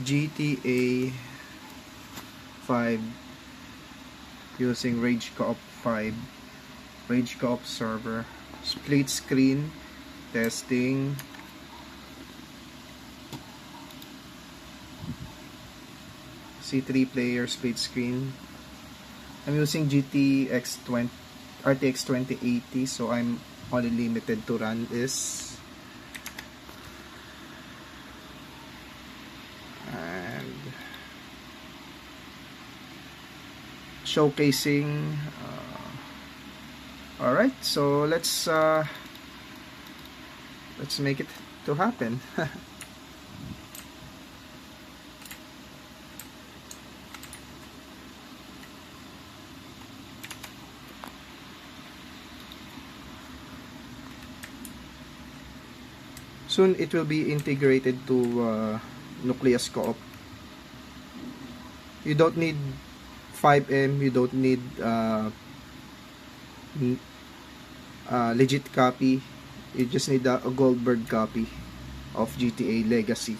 GTA 5 using Rage Co-op 5, Rage Co-op server, split screen testing. C3 player split screen. I'm using RTX 2080, so I'm only limited to run this. And showcasing. Alright, so let's make it to happen. Soon it will be integrated to Nucleus Co-op. You don't need FiveM, you don't need legit copy. You just need a Goldberg copy of GTA Legacy.